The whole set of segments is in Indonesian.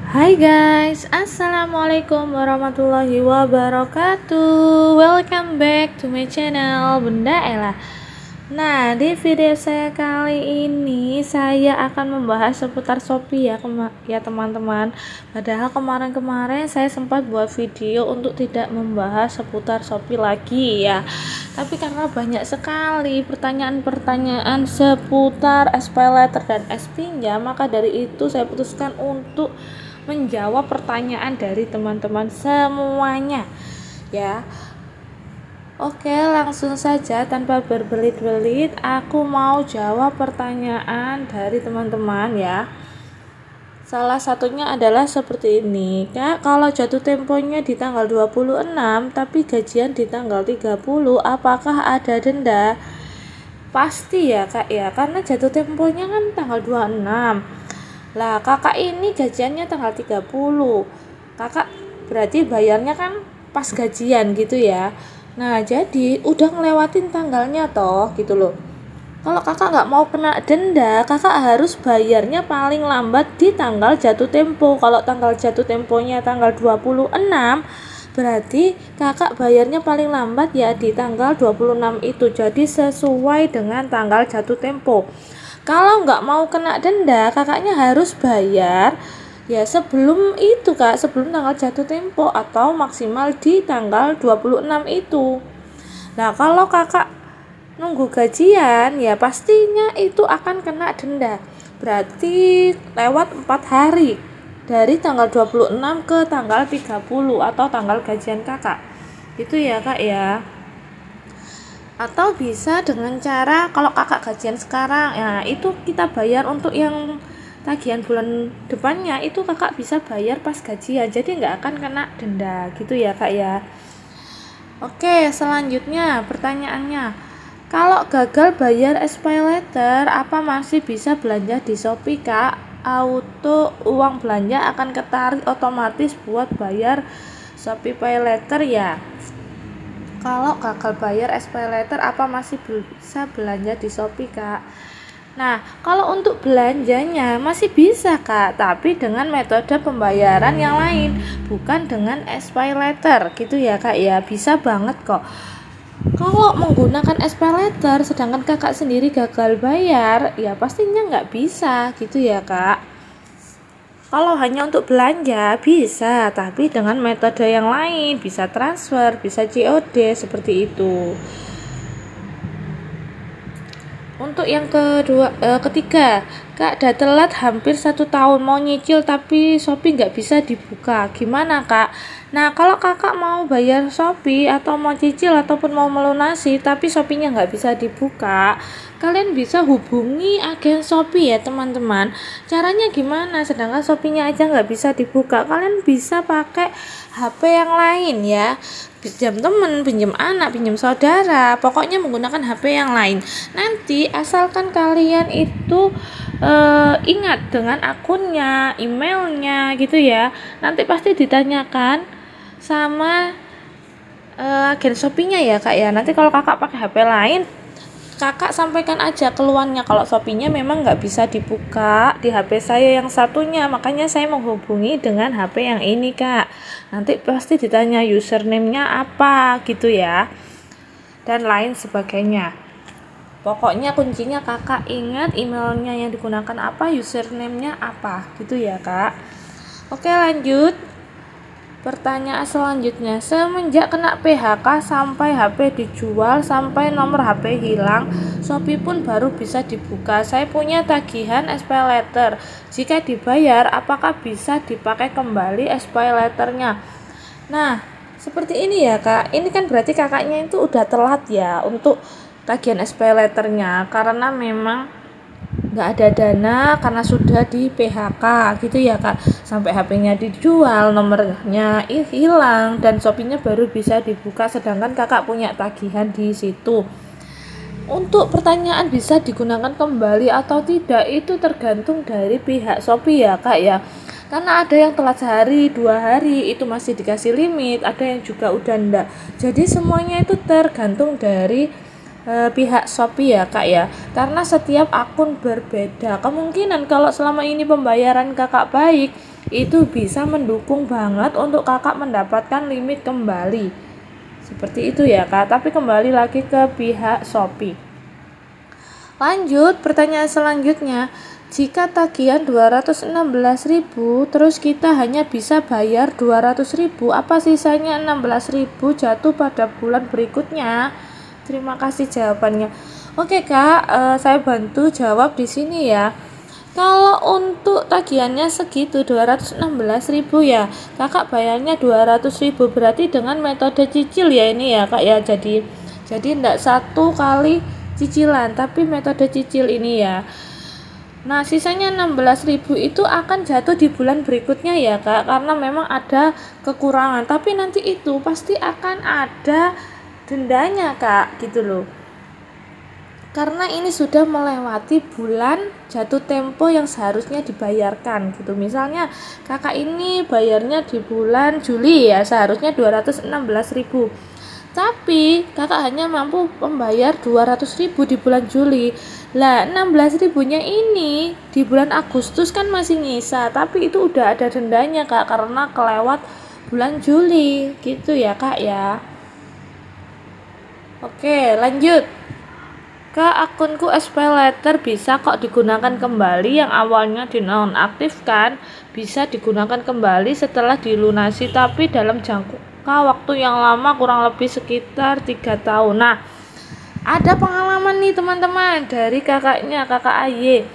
Hai guys, assalamualaikum warahmatullahi wabarakatuh. Welcome back to my channel Bunda Ella. Nah, di video saya kali ini saya akan membahas seputar Shopee ya teman-teman. Padahal kemarin-kemarin saya sempat buat video untuk tidak membahas seputar Shopee lagi ya. Tapi karena banyak sekali pertanyaan-pertanyaan seputar SPayLater dan S-Pinjam, maka dari itu saya putuskan untuk menjawab pertanyaan dari teman-teman semuanya ya. Oke, langsung saja tanpa berbelit-belit aku mau jawab pertanyaan dari teman-teman ya. Salah satunya adalah seperti ini, Kak, kalau jatuh temponya di tanggal 26 tapi gajian di tanggal 30, apakah ada denda? Pasti ya Kak ya, karena jatuh temponya kan tanggal 26. Lah kakak ini gajiannya tanggal 30, kakak berarti bayarnya kan pas gajian gitu ya. Nah jadi udah ngelewatin tanggalnya toh gitu loh. Kalau kakak nggak mau kena denda, kakak harus bayarnya paling lambat di tanggal jatuh tempo. Kalau tanggal jatuh temponya tanggal 26, berarti kakak bayarnya paling lambat ya di tanggal 26 itu. Jadi sesuai dengan tanggal jatuh tempo. Kalau nggak mau kena denda, kakaknya harus bayar ya sebelum itu Kak, sebelum tanggal jatuh tempo atau maksimal di tanggal 26 itu. Nah kalau kakak nunggu gajian ya pastinya itu akan kena denda. Berarti lewat 4 hari dari tanggal 26 ke tanggal 30 atau tanggal gajian kakak. Itu ya Kak ya. Atau bisa dengan cara kalau kakak gajian sekarang ya itu kita bayar untuk yang tagihan bulan depannya, itu kakak bisa bayar pas gajian, jadi nggak akan kena denda gitu ya Kak ya. Oke, selanjutnya pertanyaannya, kalau gagal bayar SPayLater apa masih bisa belanja di Shopee Kak? Auto uang belanja akan ketarik otomatis buat bayar Shopee PayLater ya. Kalau gagal bayar SPayLater apa masih bisa belanja di Shopee Kak? Nah, kalau untuk belanjanya masih bisa Kak, tapi dengan metode pembayaran yang lain, bukan dengan SPayLater gitu ya Kak ya. Bisa banget kok. Kalau menggunakan SPayLater sedangkan kakak sendiri gagal bayar, ya pastinya nggak bisa gitu ya Kak. Kalau hanya untuk belanja bisa, tapi dengan metode yang lain, bisa transfer, bisa COD seperti itu. Untuk yang ketiga, Kak, udah telat hampir 1 tahun mau nyicil tapi Shopee nggak bisa dibuka, gimana Kak? Nah kalau kakak mau bayar Shopee atau mau cicil ataupun mau melunasi tapi Shopee-nya nggak bisa dibuka, kalian bisa hubungi agen Shopee ya teman-teman. Caranya gimana? Sedangkan Shopee-nya aja nggak bisa dibuka, kalian bisa pakai HP yang lain ya, pinjam temen, pinjam anak, pinjam saudara, pokoknya menggunakan HP yang lain. Nanti asalkan kalian itu ingat dengan akunnya, emailnya gitu ya, nanti pasti ditanyakan sama agen Shopee-nya ya Kak ya. Nanti kalau kakak pakai HP lain, kakak sampaikan aja keluhannya kalau Shopee-nya memang nggak bisa dibuka di HP saya yang satunya, makanya saya menghubungi dengan HP yang ini Kak. Nanti pasti ditanya username-nya apa gitu ya, dan lain sebagainya. Pokoknya kuncinya kakak ingat emailnya yang digunakan apa, username-nya apa gitu ya Kak. Oke, lanjut. Pertanyaan selanjutnya, semenjak kena PHK sampai HP dijual sampai nomor HP hilang, Shopee pun baru bisa dibuka. Saya punya tagihan SPayLater. Jika dibayar, apakah bisa dipakai kembali SPayLater-nya? Nah, seperti ini ya Kak. Ini kan berarti kakaknya itu udah telat ya untuk tagihan SPayLater-nya karena memang nggak ada dana karena sudah di PHK gitu ya Kak, sampai HP-nya dijual, nomornya hilang, dan Shopee-nya baru bisa dibuka sedangkan kakak punya tagihan di situ. Untuk pertanyaan bisa digunakan kembali atau tidak itu tergantung dari pihak Shopee ya Kak ya, karena ada yang telat sehari 2 hari itu masih dikasih limit, ada yang juga udah enggak, jadi semuanya itu tergantung dari pihak Shopee ya Kak ya, karena setiap akun berbeda. Kemungkinan kalau selama ini pembayaran kakak baik, itu bisa mendukung banget untuk kakak mendapatkan limit kembali. Seperti itu ya kak, tapi kembali lagi ke pihak Shopee. Lanjut, pertanyaan selanjutnya, jika tagihan 216.000 terus kita hanya bisa bayar 200.000, apa sisanya 16.000 jatuh pada bulan berikutnya? Terima kasih jawabannya. Oke kak, saya bantu jawab di sini ya. Kalau untuk tagihannya segitu 216.000 ya, kakak bayarnya 200.000, berarti dengan metode cicil ya ini ya kak ya. Jadi enggak satu kali cicilan, tapi metode cicil ini ya. Nah, sisanya 16.000 itu akan jatuh di bulan berikutnya ya kak, karena memang ada kekurangan, tapi nanti itu pasti akan ada dendanya kak, gitu loh. Karena ini sudah melewati bulan jatuh tempo yang seharusnya dibayarkan gitu. Misalnya kakak ini bayarnya di bulan Juli ya, seharusnya 216.000. Tapi kakak hanya mampu membayar 200.000 di bulan Juli. Lah 16.000-nya ini di bulan Agustus kan masih nyisa, tapi itu udah ada dendanya kak karena kelewat bulan Juli gitu ya kak ya. Oke, lanjut. Kak, akunku SPayLater bisa kok digunakan kembali, yang awalnya dinonaktifkan bisa digunakan kembali setelah dilunasi, tapi dalam jangka waktu yang lama, kurang lebih sekitar 3 tahun. Nah, ada pengalaman nih teman-teman dari kakaknya, kakak AY.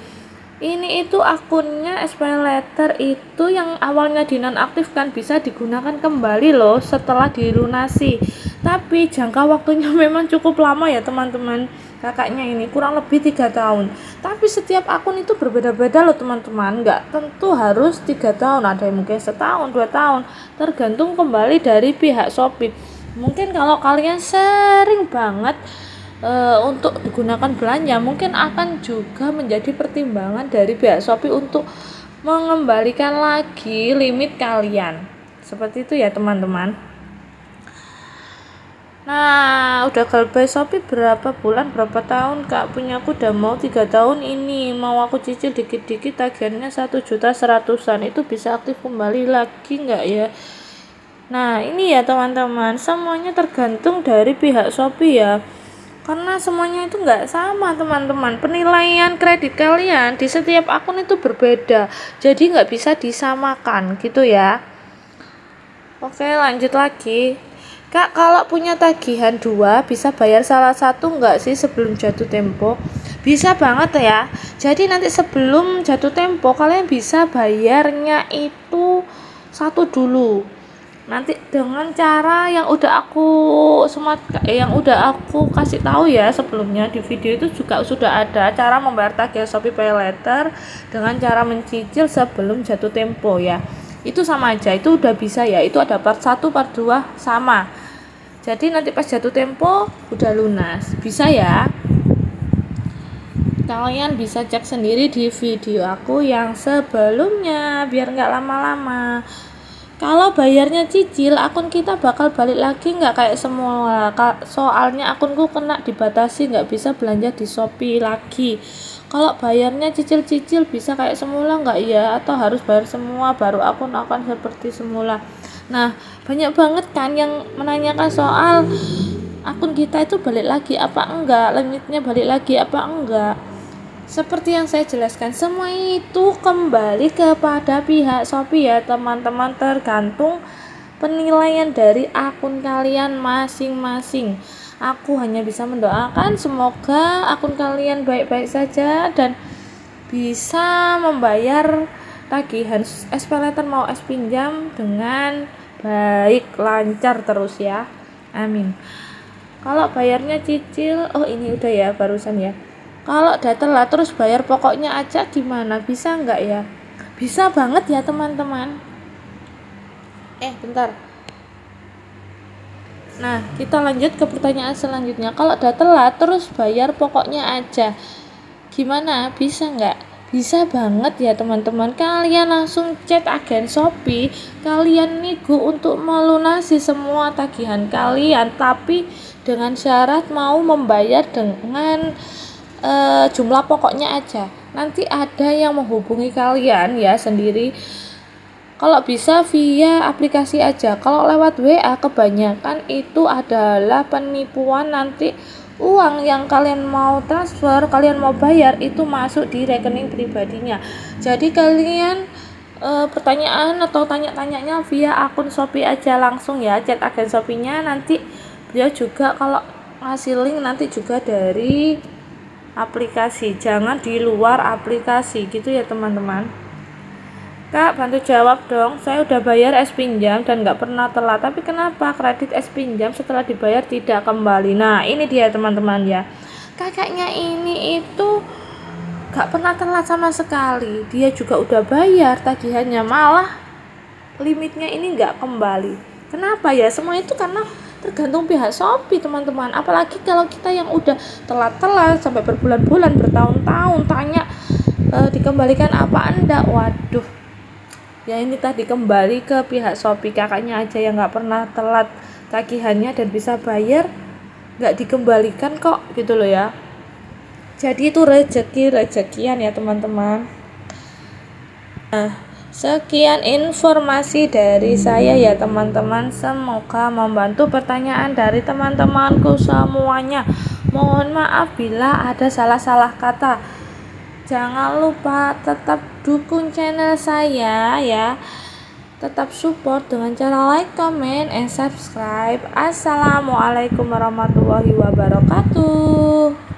Ini itu akunnya SPayLater itu yang awalnya dinonaktifkan bisa digunakan kembali loh setelah dilunasi. Tapi jangka waktunya memang cukup lama ya teman-teman. Kakaknya ini kurang lebih 3 tahun. Tapi setiap akun itu berbeda-beda loh teman-teman. Nggak tentu harus 3 tahun. Ada yang mungkin setahun, 2 tahun. Tergantung kembali dari pihak Shopee. Mungkin kalau kalian sering banget untuk digunakan belanja, mungkin akan juga menjadi pertimbangan dari pihak Shopee untuk mengembalikan lagi limit kalian. Seperti itu ya teman-teman. Nah, udah galbay Shopee berapa bulan, berapa tahun kak? Punya aku udah mau 3 tahun ini. Mau aku cicil dikit-dikit, tagihannya 1.100.000-an. Itu bisa aktif kembali lagi nggak ya? Nah, ini ya teman-teman, semuanya tergantung dari pihak Shopee ya. Karena semuanya itu nggak sama teman-teman. Penilaian kredit kalian di setiap akun itu berbeda. Jadi nggak bisa disamakan gitu ya. Oke, lanjut lagi. Kak, kalau punya tagihan 2 bisa bayar salah satu nggak sih sebelum jatuh tempo? Bisa banget ya. Jadi nanti sebelum jatuh tempo kalian bisa bayarnya itu satu dulu. Nanti dengan cara yang udah aku kasih tahu ya sebelumnya di video itu juga sudah ada cara membayar tagihan Shopee PayLater dengan cara mencicil sebelum jatuh tempo ya. Itu sama aja, itu udah bisa ya. Itu ada part 1, part 2 sama. Jadi nanti pas jatuh tempo udah lunas. Bisa ya. Kalian bisa cek sendiri di video aku yang sebelumnya biar nggak lama-lama. Kalau bayarnya cicil, akun kita bakal balik lagi nggak kayak semula? Soalnya akunku kena dibatasi, nggak bisa belanja di Shopee lagi. Kalau bayarnya cicil-cicil bisa kayak semula nggak ya? Atau harus bayar semua baru akun akan seperti semula? Nah, banyak banget kan yang menanyakan soal akun kita itu balik lagi apa enggak, limitnya balik lagi apa enggak. Seperti yang saya jelaskan, semua itu kembali kepada pihak Shopee ya teman-teman, tergantung penilaian dari akun kalian masing-masing. Aku hanya bisa mendoakan semoga akun kalian baik-baik saja dan bisa membayar tagihan SPayLater mau pinjam dengan baik, lancar terus ya, amin. Kalau bayarnya cicil, oh ini udah ya barusan ya. Kalau udah telat terus bayar pokoknya aja gimana, bisa nggak ya? Bisa banget ya teman-teman. Bentar. Nah, kita lanjut ke pertanyaan selanjutnya. Kalau udah telat terus bayar pokoknya aja gimana, bisa nggak? Bisa banget ya teman-teman. Kalian langsung chat agen Shopee, kalian nego untuk melunasi semua tagihan kalian, tapi dengan syarat mau membayar dengan jumlah pokoknya aja. Nanti ada yang menghubungi kalian ya sendiri Kalau bisa via aplikasi aja. Kalau lewat WA kebanyakan itu adalah penipuan, nanti uang yang kalian mau transfer, kalian mau bayar itu masuk di rekening pribadinya. Jadi kalian pertanyaan atau tanya-tanyanya via akun Shopee aja langsung ya, chat agen Shopee-nya, nanti dia juga kalau ngasih link nanti juga dari aplikasi, jangan di luar aplikasi gitu ya teman-teman. Kak, bantu jawab dong, saya udah bayar es pinjam dan nggak pernah telat, tapi kenapa kredit es pinjam setelah dibayar tidak kembali? Nah ini dia teman-teman ya, kakaknya ini itu nggak pernah telat sama sekali, dia juga udah bayar tagihannya, malah limitnya ini nggak kembali. Kenapa ya? Semua itu karena tergantung pihak Shopee teman-teman, apalagi kalau kita yang udah telat-telat sampai berbulan-bulan, bertahun-tahun tanya dikembalikan apa enggak, waduh ya ini tadi kembali ke pihak Shopee. Kakaknya aja yang nggak pernah telat tagihannya dan bisa bayar nggak dikembalikan kok gitu loh ya. Jadi itu rezekian ya teman-teman. Nah, sekian informasi dari saya ya teman-teman, semoga membantu pertanyaan dari teman-temanku semuanya. Mohon maaf bila ada salah-salah kata. Jangan lupa tetap dukung channel saya ya, tetap support dengan cara like, comment, and subscribe. Assalamualaikum warahmatullahi wabarakatuh.